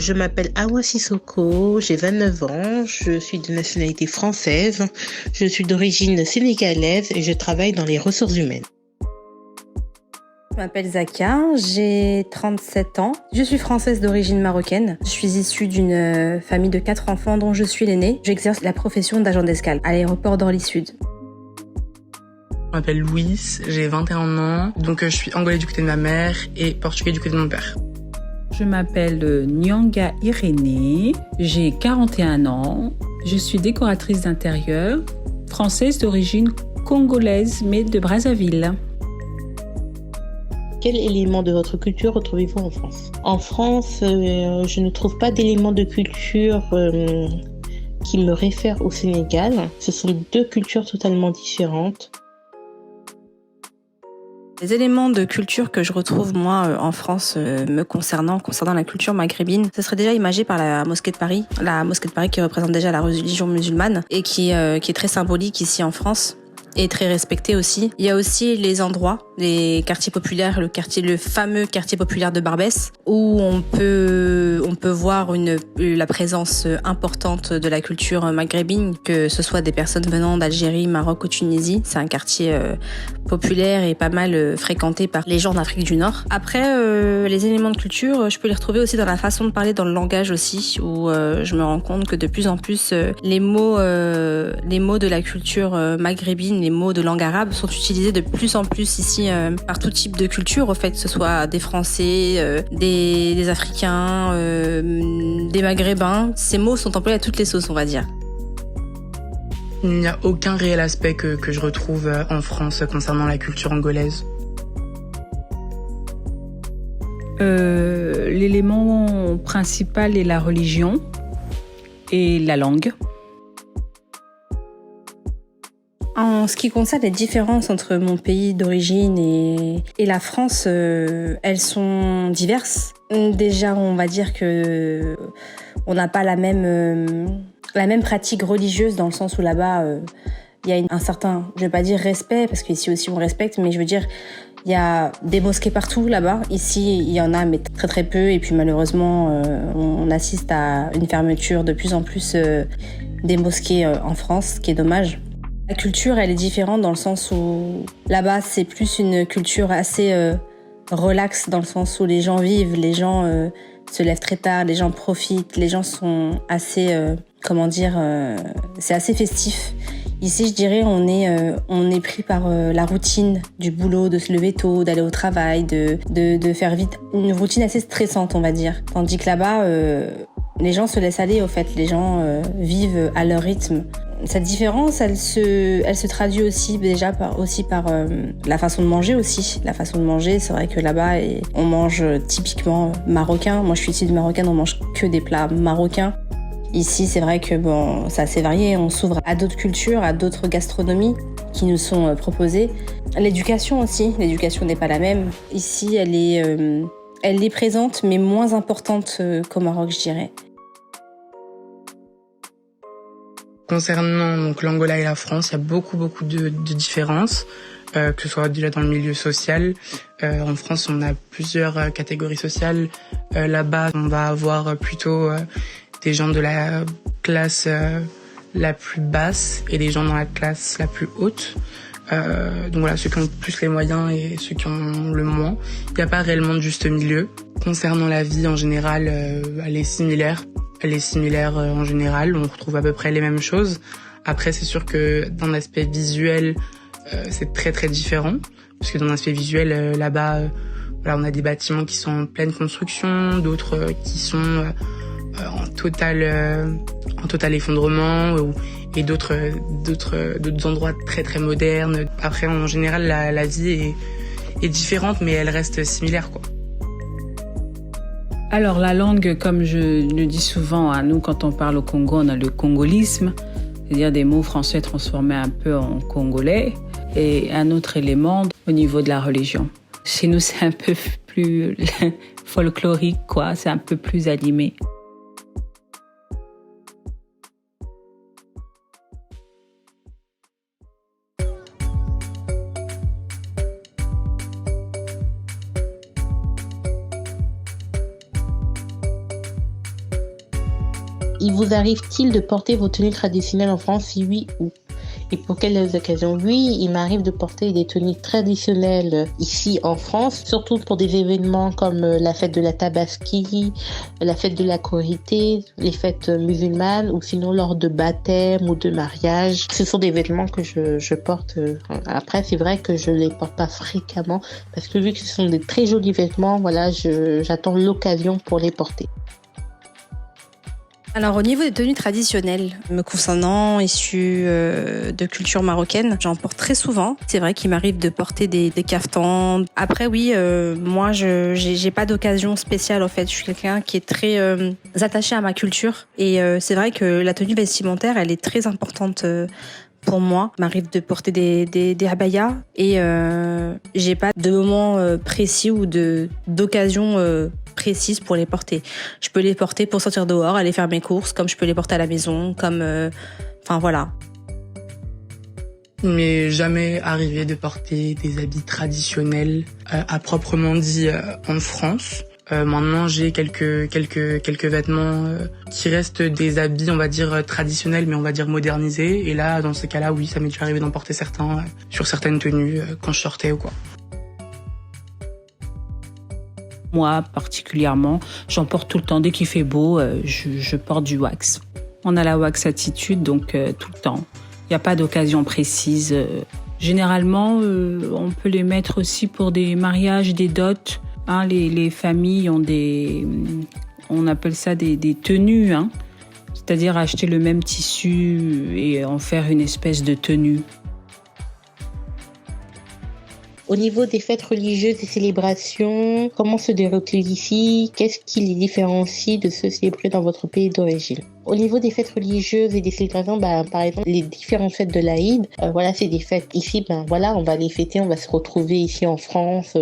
Je m'appelle Awa Sissoko, j'ai 29 ans, je suis de nationalité française, je suis d'origine sénégalaise et je travaille dans les ressources humaines. Je m'appelle Zakia, j'ai 37 ans. Je suis française d'origine marocaine. Je suis issue d'une famille de 4 enfants dont je suis l'aînée. J'exerce la profession d'agent d'escale à l'aéroport d'Orly-Sud. Je m'appelle Louise, j'ai 21 ans, donc je suis angolais du côté de ma mère et portugais du côté de mon père. Je m'appelle Nyanga Irénée, j'ai 41 ans, je suis décoratrice d'intérieur, française d'origine congolaise mais de Brazzaville. Quel élément de votre culture retrouvez-vous en France? En France, je ne trouve pas d'éléments de culture qui me réfèrent au Sénégal. Ce sont deux cultures totalement différentes. Les éléments de culture que je retrouve moi en France me concernant la culture maghrébine, ce serait déjà imagé par la mosquée de Paris. La mosquée de Paris qui représente déjà la religion musulmane et qui est très symbolique ici en France. Et très respecté aussi. Il y a aussi les endroits, les quartiers populaires, le fameux quartier populaire de Barbès, où on peut voir la présence importante de la culture maghrébine, que ce soit des personnes venant d'Algérie, Maroc ou Tunisie. C'est un quartier populaire et pas mal fréquenté par les gens d'Afrique du Nord. Après, les éléments de culture, je peux les retrouver aussi dans la façon de parler, dans le langage aussi, où je me rends compte que de plus en plus, les mots de la culture maghrébine, les mots de langue arabe sont utilisés de plus en plus ici par tout type de culture, au fait, que ce soit des Français, des Africains, des Maghrébins. Ces mots sont employés à toutes les sauces, on va dire. Il n'y a aucun réel aspect que je retrouve en France concernant la culture angolaise. L'élément principal est la religion et la langue. En ce qui concerne les différences entre mon pays d'origine et la France, elles sont diverses. Déjà, on va dire que on n'a pas la même pratique religieuse, dans le sens où là-bas, il y a un certain, je vais pas dire respect, parce qu'ici aussi on respecte, mais je veux dire, il y a des mosquées partout là-bas. Ici, il y en a, mais très très peu. Et puis malheureusement, on assiste à une fermeture de plus en plus des mosquées en France, ce qui est dommage. La culture, elle est différente dans le sens où là-bas, c'est plus une culture assez relaxe, dans le sens où les gens vivent, les gens se lèvent très tard, les gens profitent, les gens sont assez, c'est assez festif. Ici, je dirais, on est pris par la routine du boulot, de se lever tôt, d'aller au travail, de faire vite, une routine assez stressante, on va dire. Tandis que là-bas, les gens se laissent aller, au fait, les gens vivent à leur rythme. Cette différence, elle se traduit aussi déjà par la façon de manger aussi. La façon de manger, c'est vrai que là-bas, on mange typiquement marocain. Moi, je suis issue de marocaine, on mange que des plats marocains. Ici, c'est vrai que c'est assez varié. On s'ouvre à d'autres cultures, à d'autres gastronomies qui nous sont proposées. L'éducation aussi. L'éducation n'est pas la même. Ici, elle est présente, mais moins importante qu'au Maroc, je dirais. Concernant donc l'Angola et la France, il y a beaucoup de différences, que ce soit déjà dans le milieu social. En France, on a plusieurs catégories sociales. Là-bas, on va avoir plutôt des gens de la classe la plus basse et des gens dans la classe la plus haute. Donc voilà, ceux qui ont plus les moyens et ceux qui ont le moins. Il n'y a pas réellement de juste milieu. Concernant la vie en général, elle est similaire. Elle est similaire en général, on retrouve à peu près les mêmes choses. Après, c'est sûr que d'un aspect visuel, c'est très très différent. Parce que dans l'aspect visuel, là-bas, on a des bâtiments qui sont en pleine construction, d'autres qui sont en total effondrement, et d'autres endroits très très modernes. Après, en général, la vie est différente, mais elle reste similaire, quoi. Alors la langue, comme je le dis souvent à nous, quand on parle au Congo, on a le congolisme, c'est-à-dire des mots français transformés un peu en congolais, et un autre élément au niveau de la religion. Chez nous, c'est un peu plus folklorique, quoi, c'est un peu plus animé. Il vous arrive-t-il de porter vos tenues traditionnelles en France? Si oui, où? Et pour quelles occasions? Oui, il m'arrive de porter des tenues traditionnelles ici en France, surtout pour des événements comme la fête de la Tabaski, la fête de la Korité, les fêtes musulmanes, ou sinon lors de baptême ou de mariage. Ce sont des vêtements que je porte. Après, c'est vrai que je les porte pas fréquemment parce que vu que ce sont des très jolis vêtements, voilà, j'attends l'occasion pour les porter. Alors au niveau des tenues traditionnelles, me concernant, issues de culture marocaine, j'en porte très souvent. C'est vrai qu'il m'arrive de porter des caftans. Après oui, moi j'ai pas d'occasion spéciale en fait. Je suis quelqu'un qui est très attaché à ma culture et c'est vrai que la tenue vestimentaire, elle est très importante. Pour moi, il m'arrive de porter des abayas et j'ai pas de moment précis ou d'occasion précise pour les porter. Je peux les porter pour sortir dehors, aller faire mes courses, comme je peux les porter à la maison, comme enfin voilà. Il m'est jamais arrivé de porter des habits traditionnels à proprement dit en France. Maintenant, j'ai quelques vêtements qui restent des habits, on va dire traditionnels, mais on va dire modernisés. Et là, dans ces cas-là, oui, ça m'est déjà arrivé d'en porter certains sur certaines tenues quand je sortais ou quoi. Moi, particulièrement, j'en porte tout le temps. Dès qu'il fait beau, je porte du wax. On a la wax attitude, donc tout le temps. Il n'y a pas d'occasion précise. Généralement, on peut les mettre aussi pour des mariages, des dots. Hein, les familles ont on appelle ça des tenues, hein. C'est-à-dire acheter le même tissu et en faire une espèce de tenue. Au niveau des fêtes religieuses et célébrations, comment se déroule-t-il ici? Qu'est-ce qui les différencie de ceux célébrés dans votre pays d'origine? Au niveau des fêtes religieuses et des célébrations, par exemple, les différentes fêtes de l'Aïd, voilà, c'est des fêtes ici, voilà, on va les fêter, on va se retrouver ici en France,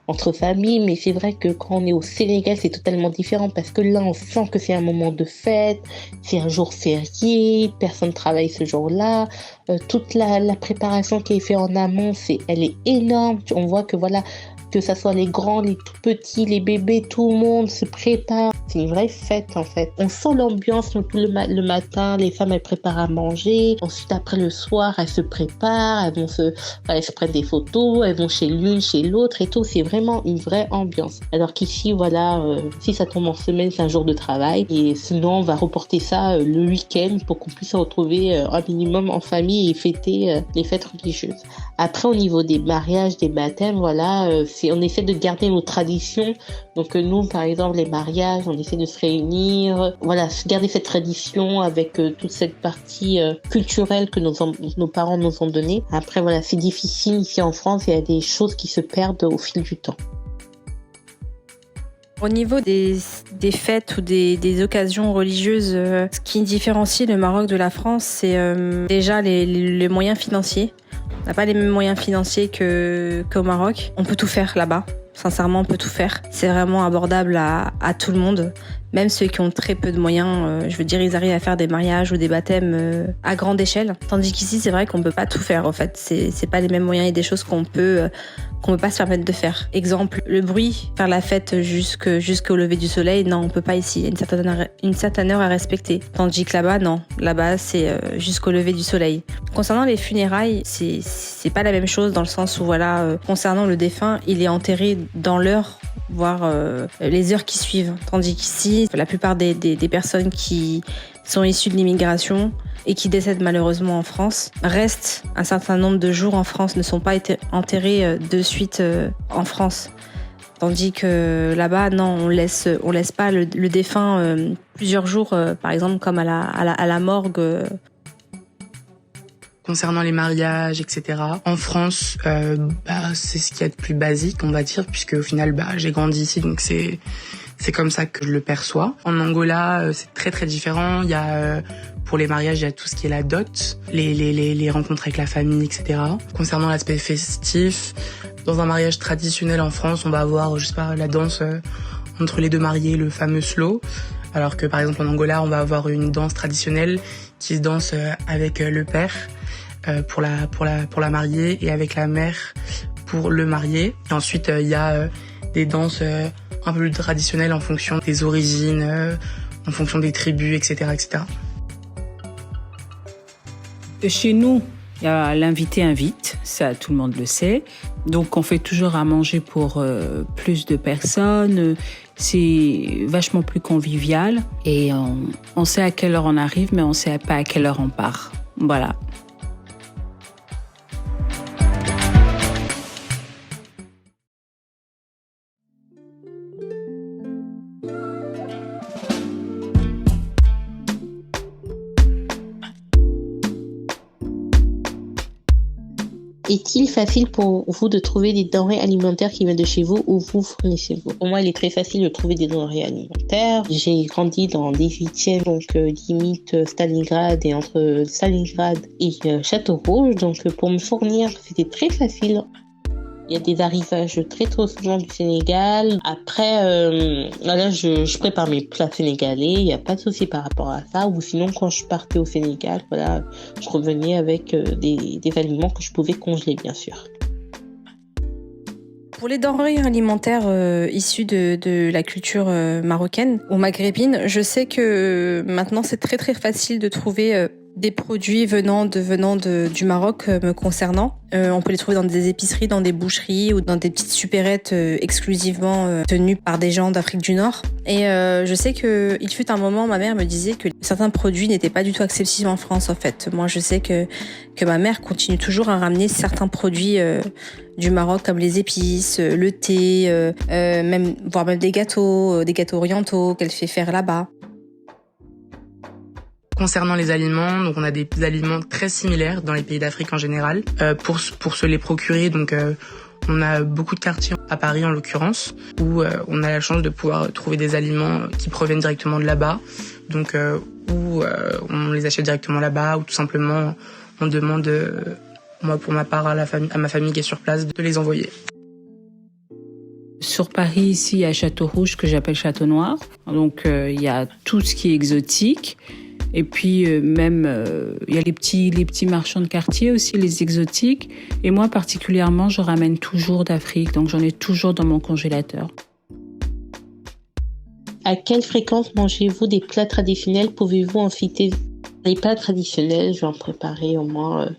entre familles, mais c'est vrai que quand on est au Sénégal, c'est totalement différent parce que là, on sent que c'est un moment de fête, c'est un jour férié, personne ne travaille ce jour-là, toute la préparation qui est faite en amont, elle est énorme. On voit que voilà, que ça soit les grands, les tout petits, les bébés, tout le monde se prépare. C'est une vraie fête en fait. On sent l'ambiance le matin, les femmes elles préparent à manger. Ensuite après le soir, elles se préparent, elles se prennent des photos, elles vont chez l'une, chez l'autre et tout. C'est vraiment une vraie ambiance. Alors qu'ici voilà, si ça tombe en semaine, c'est un jour de travail et sinon on va reporter ça le week-end pour qu'on puisse se retrouver un minimum en famille et fêter les fêtes religieuses. Après au niveau des mariages, des baptêmes, voilà, on essaie de garder nos traditions. Donc nous par exemple les mariages, on essaie de se réunir, voilà, garder cette tradition avec toute cette partie culturelle que nos parents nous ont donnée. Après voilà, c'est difficile ici en France, il y a des choses qui se perdent au fil du temps. Au niveau des fêtes ou des occasions religieuses, ce qui différencie le Maroc de la France, c'est déjà les moyens financiers. On n'a pas les mêmes moyens financiers qu'au Maroc. On peut tout faire là-bas. Sincèrement, on peut tout faire. C'est vraiment abordable à tout le monde. Même ceux qui ont très peu de moyens, je veux dire, ils arrivent à faire des mariages ou des baptêmes à grande échelle. Tandis qu'ici, c'est vrai qu'on peut pas tout faire, en fait. C'est pas les mêmes moyens et des choses qu'on peut pas se permettre de faire. Exemple, le bruit, faire la fête jusqu'au lever du soleil, non, on peut pas ici. Il y a une certaine heure à respecter. Tandis que là-bas, non. Là-bas, c'est jusqu'au lever du soleil. Concernant les funérailles, c'est pas la même chose dans le sens où, voilà, concernant le défunt, il est enterré dans l'heure, voire les heures qui suivent. Tandis qu'ici, la plupart des personnes qui sont issues de l'immigration et qui décèdent malheureusement en France restent un certain nombre de jours en France, ne sont pas enterrés de suite en France. Tandis que là-bas, non, on laisse pas le défunt plusieurs jours, par exemple comme à la morgue. Concernant les mariages, etc. En France, c'est ce qu'il y a de plus basique, on va dire, puisque au final, j'ai grandi ici, donc c'est comme ça que je le perçois. En Angola, c'est très très différent. Il y a pour les mariages, il y a tout ce qui est la dot, les rencontres avec la famille, etc. Concernant l'aspect festif, dans un mariage traditionnel en France, on va avoir, je sais pas, la danse entre les deux mariés, le fameux slow. Alors que par exemple en Angola, on va avoir une danse traditionnelle qui se danse avec le père pour la mariée et avec la mère pour le marié. Et ensuite, il y a des danses un peu plus traditionnelles en fonction des origines. en fonction des tribus, etc., etc. Chez nous, il y a l'invité invite, ça tout le monde le sait. Donc on fait toujours à manger pour plus de personnes. C'est vachement plus convivial et on sait à quelle heure on arrive, mais on sait pas à quelle heure on part. Voilà. Est-il facile pour vous de trouver des denrées alimentaires qui viennent de chez vous ou vous fournissez-vous? Pour moi, il est très facile de trouver des denrées alimentaires. J'ai grandi dans les 8e, donc limite Stalingrad et entre Stalingrad et Château-Rouge. Donc pour me fournir, c'était très facile. Il y a des arrivages très souvent du Sénégal. Après, là, je prépare mes plats sénégalais. Il n'y a pas de souci par rapport à ça. Ou sinon, quand je partais au Sénégal, voilà, je revenais avec des aliments que je pouvais congeler, bien sûr. Pour les denrées alimentaires issues de la culture marocaine ou maghrébine, je sais que maintenant, c'est très très facile de trouver des produits venant du Maroc me concernant. On peut les trouver dans des épiceries, dans des boucheries ou dans des petites supérettes exclusivement tenues par des gens d'Afrique du Nord. Et je sais qu'il fut un moment, ma mère me disait que certains produits n'étaient pas du tout accessibles en France en fait. Moi je sais que ma mère continue toujours à ramener certains produits du Maroc comme les épices, le thé, voire même des gâteaux orientaux qu'elle fait faire là-bas. Concernant les aliments, donc on a des aliments très similaires dans les pays d'Afrique en général. Pour se les procurer, donc on a beaucoup de quartiers à Paris en l'occurrence où on a la chance de pouvoir trouver des aliments qui proviennent directement de là-bas. Donc où on les achète directement là-bas ou tout simplement on demande, moi pour ma part à ma famille qui est sur place, de les envoyer. Sur Paris, ici, il y a Château-Rouge que j'appelle Château-Noir. Donc il y a tout ce qui est exotique. Et puis même il y a les petits marchands de quartier aussi, les exotiques. Et moi particulièrement, je ramène toujours d'Afrique, donc j'en ai toujours dans mon congélateur. À quelle fréquence mangez-vous des plats traditionnels? Pouvez-vous en citer? Les plats traditionnels, je vais en préparer au moins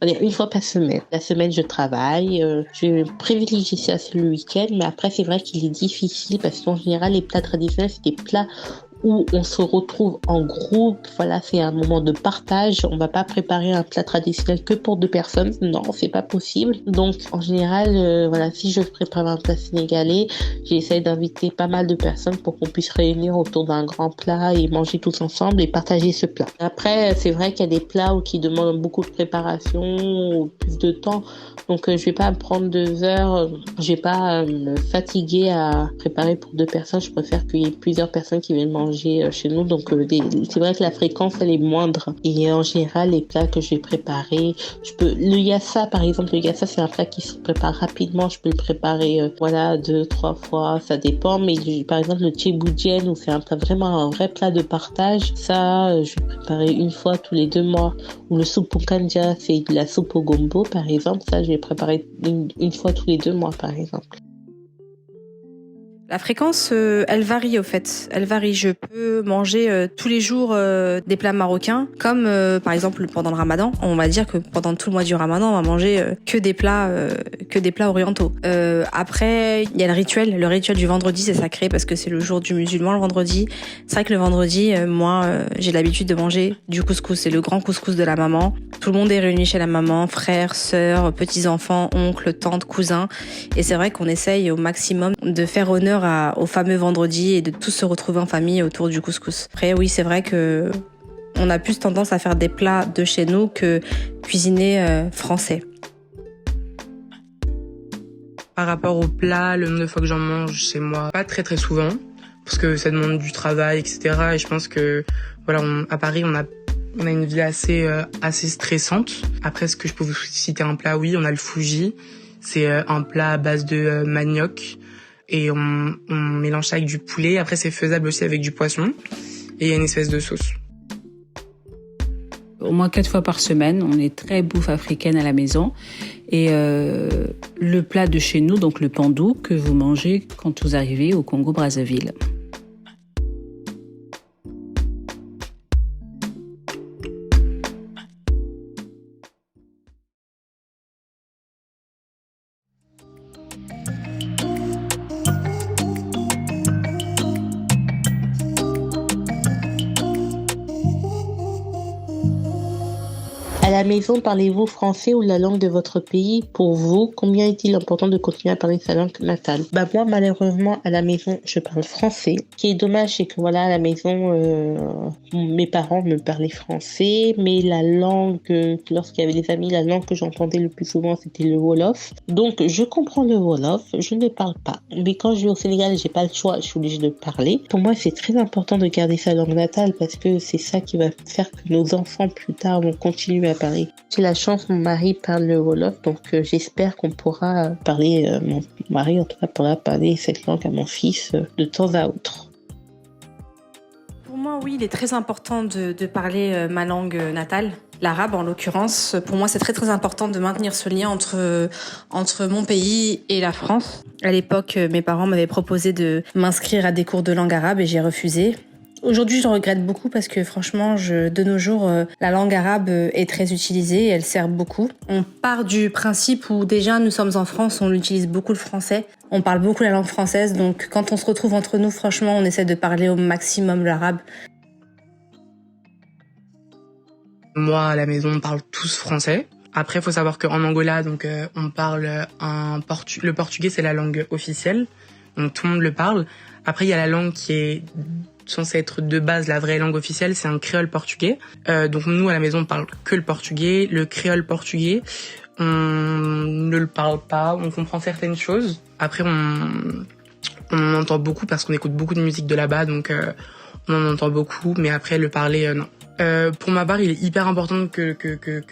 une fois par semaine. La semaine, je travaille. Je vais privilégier ça le week-end, mais après, c'est vrai qu'il est difficile parce qu'en général, les plats traditionnels, c'est des plats où on se retrouve en groupe. Voilà, c'est un moment de partage. On va pas préparer un plat traditionnel que pour 2 personnes. Non, c'est pas possible. Donc, en général, voilà, si je prépare un plat sénégalais, j'essaie d'inviter pas mal de personnes pour qu'on puisse réunir autour d'un grand plat et manger tous ensemble et partager ce plat. Après, c'est vrai qu'il y a des plats qui demandent beaucoup de préparation ou plus de temps. Donc, je vais pas me prendre 2 heures. Je vais pas me fatiguer à préparer pour 2 personnes. Je préfère qu'il y ait plusieurs personnes qui viennent manger chez nous, donc c'est vrai que la fréquence elle est moindre et en général les plats que je vais préparer, le yassa par exemple, le yassa c'est un plat qui se prépare rapidement, je peux le préparer 2-3 fois, ça dépend, mais par exemple le tchéboudienne où c'est vraiment un vrai plat de partage, ça je vais préparer 1 fois tous les 2 mois, ou le soupe kanja, c'est de la soupe au gombo par exemple, ça je vais préparer une fois tous les 2 mois par exemple. La fréquence, elle varie au fait. Elle varie. Je peux manger tous les jours des plats marocains, comme par exemple pendant le Ramadan. On va dire que pendant tout le mois du Ramadan, on va manger que des plats orientaux. Après, il y a le rituel du vendredi, c'est sacré parce que c'est le jour du musulman le vendredi. C'est vrai que le vendredi, moi, j'ai l'habitude de manger du couscous. C'est le grand couscous de la maman. Tout le monde est réuni chez la maman, frères, sœurs, petits-enfants, oncles, tantes, cousins. Et c'est vrai qu'on essaye au maximum de faire honneur au fameux vendredi et de tous se retrouver en famille autour du couscous. Après, oui, c'est vrai que on a plus tendance à faire des plats de chez nous que cuisiner français. Par rapport aux plats, le nombre de fois que j'en mange chez moi, pas très très souvent, parce que ça demande du travail, etc. Et je pense que voilà, à Paris, on a une vie assez stressante. Après, est-ce que je peux vous citer un plat? Oui, on a le fouji. C'est un plat à base de manioc. Et on mélange ça avec du poulet. Après, c'est faisable aussi avec du poisson. Et il y a une espèce de sauce. Au moins 4 fois par semaine, on est très bouffe africaine à la maison. Et le plat de chez nous, donc le pandou, que vous mangez quand vous arrivez au Congo-Brazzaville. À la maison, parlez-vous français ou la langue de votre pays? Pour vous, combien est-il important de continuer à parler sa langue natale? Moi, malheureusement, à la maison, je parle français. Ce qui est dommage, c'est que voilà, à la maison, mes parents me parlaient français, mais la langue, lorsqu'il y avait des amis, la langue que j'entendais le plus souvent, c'était le Wolof. Donc, je comprends le Wolof, je ne parle pas. Mais quand je vais au Sénégal, j'ai pas le choix, je suis obligée de parler. Pour moi, c'est très important de garder sa langue natale parce que c'est ça qui va faire que nos enfants, plus tard, vont continuer à parler. J'ai la chance, mon mari parle le Wolof, donc j'espère qu'on pourra parler, mon mari en tout cas pourra parler cette langue à mon fils de temps à autre. Pour moi, oui, il est très important de parler ma langue natale, l'arabe en l'occurrence. Pour moi, c'est très très important de maintenir ce lien entre mon pays et la France. À l'époque, mes parents m'avaient proposé de m'inscrire à des cours de langue arabe et j'ai refusé. Aujourd'hui, je regrette beaucoup parce que franchement, de nos jours, la langue arabe est très utilisée et elle sert beaucoup. On part du principe où déjà nous sommes en France, on utilise beaucoup le français. On parle beaucoup la langue française, donc quand on se retrouve entre nous, franchement, on essaie de parler au maximum l'arabe. Moi, à la maison, on parle tous français. Après, il faut savoir qu'en Angola, donc, on parle le portugais, c'est la langue officielle. Donc, tout le monde le parle. Après, il y a la langue qui est censée être de base la vraie langue officielle, c'est un créole portugais. Donc, nous, à la maison, on parle que le portugais. Le créole portugais, on ne le parle pas. On comprend certaines choses. Après, on entend beaucoup parce qu'on écoute beaucoup de musique de là-bas, donc on en entend beaucoup. Mais après, le parler, non. Pour ma part, il est hyper important que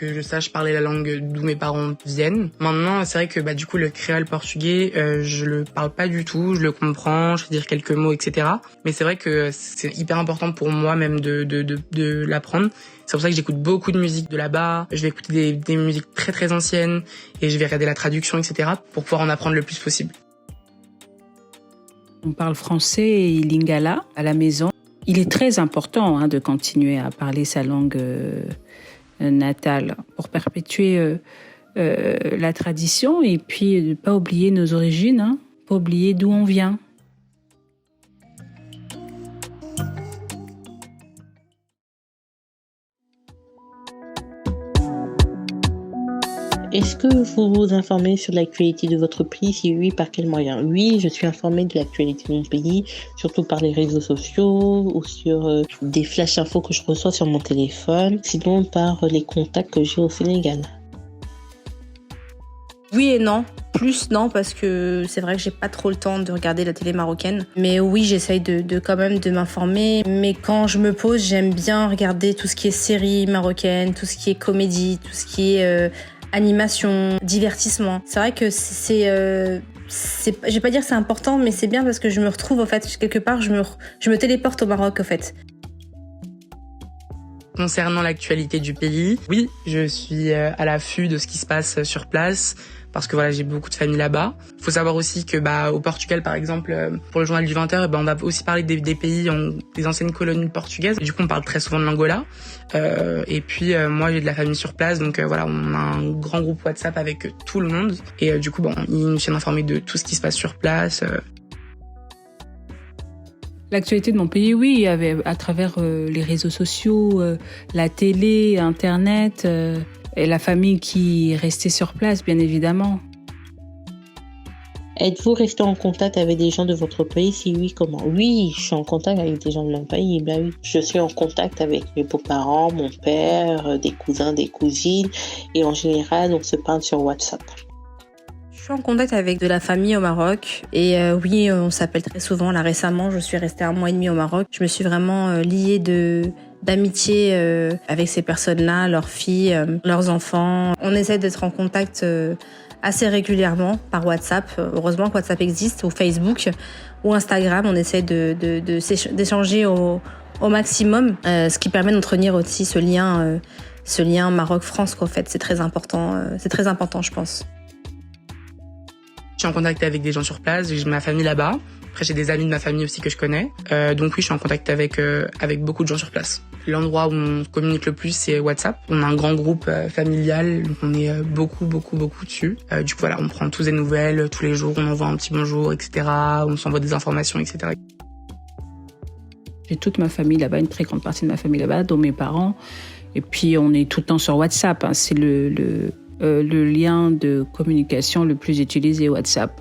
je sache parler la langue d'où mes parents viennent. Maintenant, c'est vrai que du coup le créole portugais, je le parle pas du tout, je le comprends, je sais dire quelques mots, etc. Mais c'est vrai que c'est hyper important pour moi même de l'apprendre. C'est pour ça que j'écoute beaucoup de musique de là-bas. Je vais écouter des musiques très très anciennes et je vais regarder la traduction, etc. pour pouvoir en apprendre le plus possible. On parle français et lingala à la maison. Il est très important de continuer à parler sa langue natale pour perpétuer la tradition et puis de ne pas oublier nos origines, pas oublier d'où on vient. Est-ce que vous vous informez sur l'actualité de votre pays? Si oui, par quels moyens? Oui, je suis informée de l'actualité de mon pays, surtout par les réseaux sociaux ou sur des flash infos que je reçois sur mon téléphone, sinon par les contacts que j'ai au Sénégal. Oui et non. Plus non, parce que c'est vrai que j'ai pas trop le temps de regarder la télé marocaine. Mais oui, j'essaye de quand même de m'informer. Mais quand je me pose, j'aime bien regarder tout ce qui est séries marocaines, tout ce qui est comédie, tout ce qui est animation, divertissement. C'est vrai que je vais pas dire que c'est important, mais c'est bien parce que je me retrouve, en fait, quelque part, je me téléporte au Maroc, en fait. Concernant l'actualité du pays, oui, je suis à l'affût de ce qui se passe sur place parce que voilà, j'ai beaucoup de familles là-bas. Il faut savoir aussi que au Portugal, par exemple, pour le journal du 20h, on va aussi parler des pays, des anciennes colonies portugaises. Du coup, on parle très souvent de l'Angola. Et puis, moi, j'ai de la famille sur place, donc voilà, on a un grand groupe WhatsApp avec tout le monde. Et du coup, ils nous tiennent informés de tout ce qui se passe sur place. L'actualité de mon pays, oui, à travers les réseaux sociaux, la télé, Internet, et la famille qui est restée sur place, bien évidemment. Êtes-vous resté en contact avec des gens de votre pays? Si oui, comment? Oui, je suis en contact avec des gens de mon pays. Oui. Je suis en contact avec mes beaux-parents, mon père, des cousins, des cousines. Et en général, on se parle sur WhatsApp. Je suis en contact avec de la famille au Maroc. Et oui, on s'appelle très souvent. Là, récemment, je suis restée 1 mois et demi au Maroc. Je me suis vraiment liée d'amitié avec ces personnes-là, leurs filles, leurs enfants. On essaie d'être en contact assez régulièrement par WhatsApp. Heureusement que WhatsApp existe, ou Facebook, ou Instagram. On essaie d'échanger au maximum, ce qui permet d'entretenir aussi ce lien Maroc-France, qu'en fait, c'est très important, je pense. Je suis en contact avec des gens sur place, j'ai ma famille là-bas. Après, j'ai des amis de ma famille aussi que je connais. Donc oui, je suis en contact avec beaucoup de gens sur place. L'endroit où on communique le plus, c'est WhatsApp. On a un grand groupe familial, donc on est beaucoup dessus. Du coup, voilà, on prend tous des nouvelles tous les jours, on envoie un petit bonjour, etc. On s'envoie des informations, etc. J'ai toute ma famille là-bas, une très grande partie de ma famille là-bas, dont mes parents. Et puis, on est tout le temps sur WhatsApp. Hein. C'est le lien de communication le plus utilisé, WhatsApp.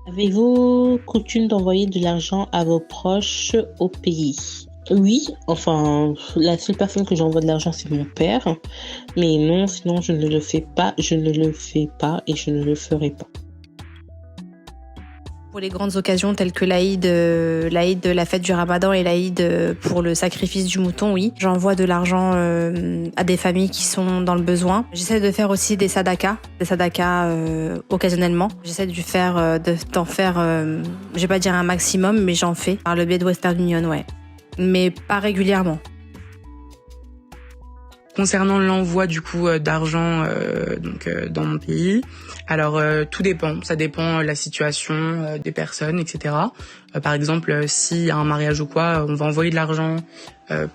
Avez-vous coutume d'envoyer de l'argent à vos proches au pays? Oui, enfin, la seule personne que j'envoie de l'argent, c'est mon père. Mais non, sinon, je ne le fais pas, et je ne le ferai pas. Pour les grandes occasions telles que l'Aïd, la fête du Ramadan et l'Aïd pour le sacrifice du mouton, oui. J'envoie de l'argent à des familles qui sont dans le besoin. J'essaie de faire aussi des sadakas occasionnellement. J'essaie d'en faire, je vais pas dire un maximum, mais j'en fais par le biais de Western Union, ouais. Mais pas régulièrement. Concernant l'envoi du coup d'argent dans mon pays, alors tout dépend, ça dépend de la situation des personnes, etc. Par exemple, s'il y a un mariage ou quoi, on va envoyer de l'argent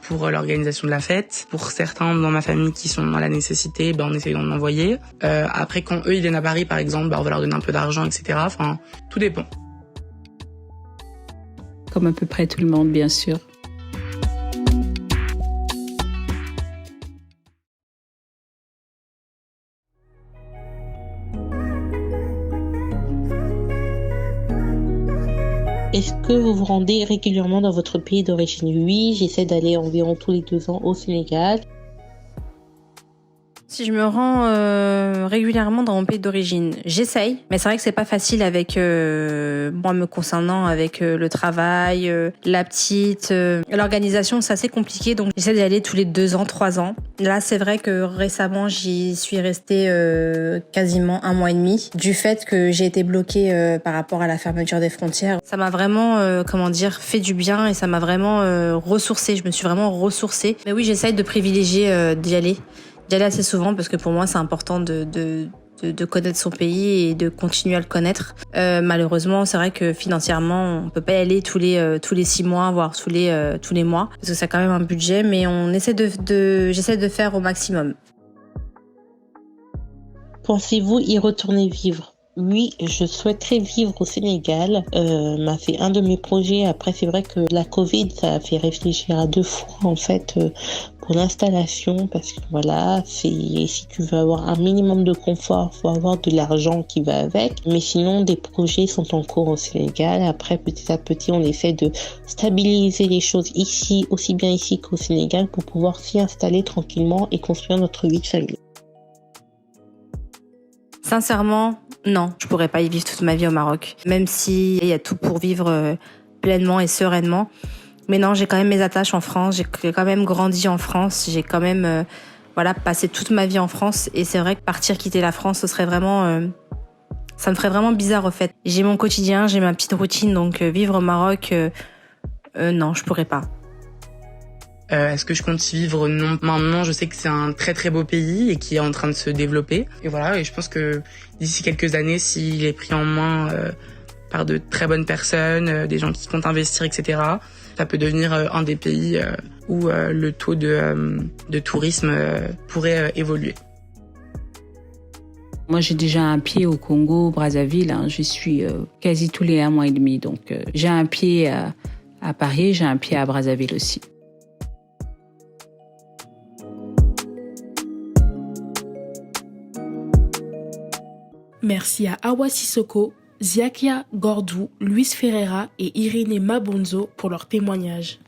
pour l'organisation de la fête. Pour certains dans ma famille qui sont dans la nécessité, on essaye d'en envoyer. Après, quand eux ils viennent à Paris, par exemple, on va leur donner un peu d'argent, etc. Enfin, tout dépend. Comme à peu près tout le monde, bien sûr. Est-ce que vous vous rendez régulièrement dans votre pays d'origine? Oui, j'essaie d'aller environ tous les 2 ans au Sénégal. Si je me rends régulièrement dans mon pays d'origine, j'essaye, mais c'est vrai que c'est pas facile avec moi me concernant, avec le travail, la petite, l'organisation, c'est assez compliqué, donc j'essaie d'y aller tous les 2 ans, 3 ans. Là, c'est vrai que récemment, j'y suis restée quasiment 1 mois et demi, du fait que j'ai été bloquée par rapport à la fermeture des frontières. Ça m'a vraiment, fait du bien et ça m'a vraiment ressourcée. Je me suis vraiment ressourcée. Mais oui, j'essaye de privilégier d'y aller assez souvent parce que pour moi c'est important de connaître son pays et de continuer à le connaître. Malheureusement, c'est vrai que financièrement, on peut pas y aller tous les 6 mois, voire tous les mois, parce que c'est quand même un budget, mais on essaie j'essaie de faire au maximum. Pensez-vous y retourner vivre? Oui, je souhaiterais vivre au Sénégal. C'est un de mes projets. Après, c'est vrai que la Covid, ça a fait réfléchir à 2 fois, en fait, pour l'installation, parce que voilà, si tu veux avoir un minimum de confort, faut avoir de l'argent qui va avec. Mais sinon, des projets sont en cours au Sénégal. Après, petit à petit, on essaie de stabiliser les choses ici, aussi bien ici qu'au Sénégal, pour pouvoir s'y installer tranquillement et construire notre vie de famille. Sincèrement, non, je pourrais pas y vivre toute ma vie au Maroc. Même si il y a tout pour vivre pleinement et sereinement. Mais non, j'ai quand même mes attaches en France, j'ai quand même grandi en France, j'ai quand même passé toute ma vie en France. Et c'est vrai que quitter la France, ce serait vraiment... ça me ferait vraiment bizarre, au fait. J'ai mon quotidien, j'ai ma petite routine, donc vivre au Maroc, non, je pourrais pas. Est-ce que je compte y vivre? Non. Maintenant, je sais que c'est un très très beau pays et qui est en train de se développer. Et voilà, et je pense que d'ici quelques années, s'il est pris en main par de très bonnes personnes, des gens qui comptent investir, etc., ça peut devenir un des pays où le taux de tourisme pourrait évoluer. Moi, j'ai déjà un pied au Congo, Brazzaville. Hein. J'y suis quasi tous les 1 mois et demi. Donc, j'ai un pied à Paris, j'ai un pied à Brazzaville aussi. Merci à Awa Sissoko, Ziakia Gordou, Luis Ferreira et Irene Mabonzo pour leur témoignage.